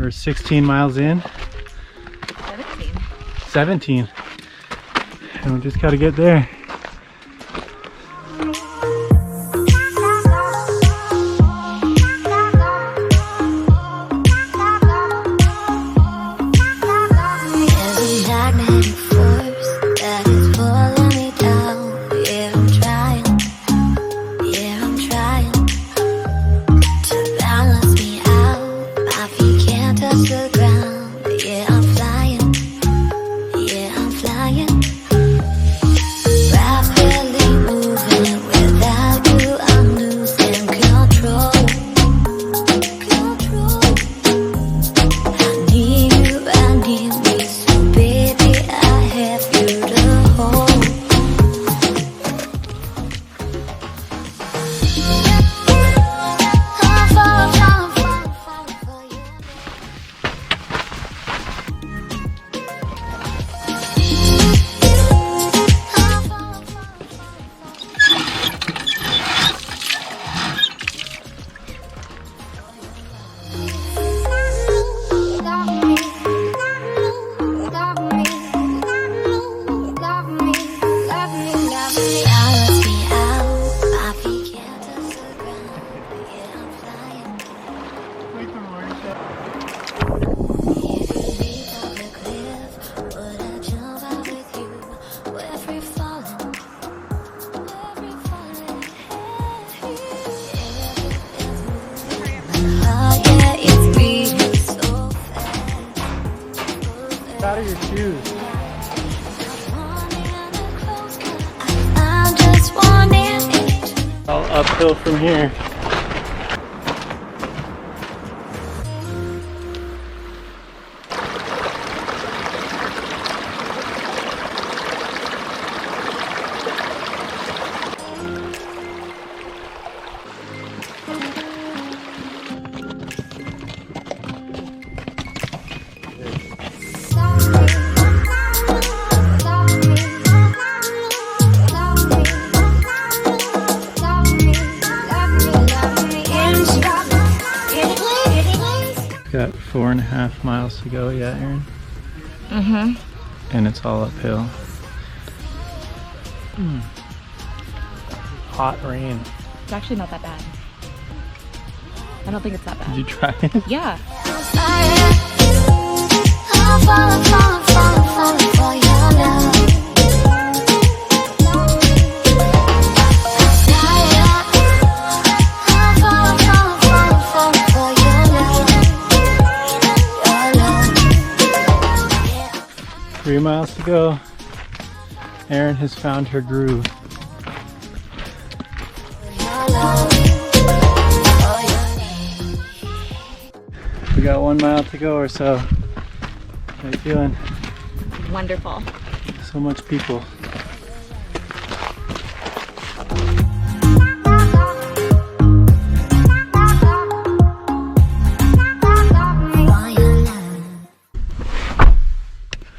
We're 16 miles in. 17. And we just gotta get there. Out of your shoes. All uphill from here. 4.5 miles to go, yeah, Erin? Mm-hmm. And it's all uphill. Hot rain. It's actually not that bad. I don't think it's that bad. Did you try it? Yeah. Three miles to go. Erin has found her groove. We got 1 mile to go or so. How are you feeling? Wonderful. So much people.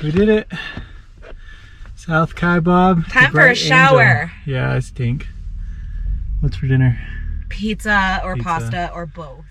We did it. South Kaibab. Time for a shower. Yeah, I stink. What's for dinner? Pizza or pasta or both.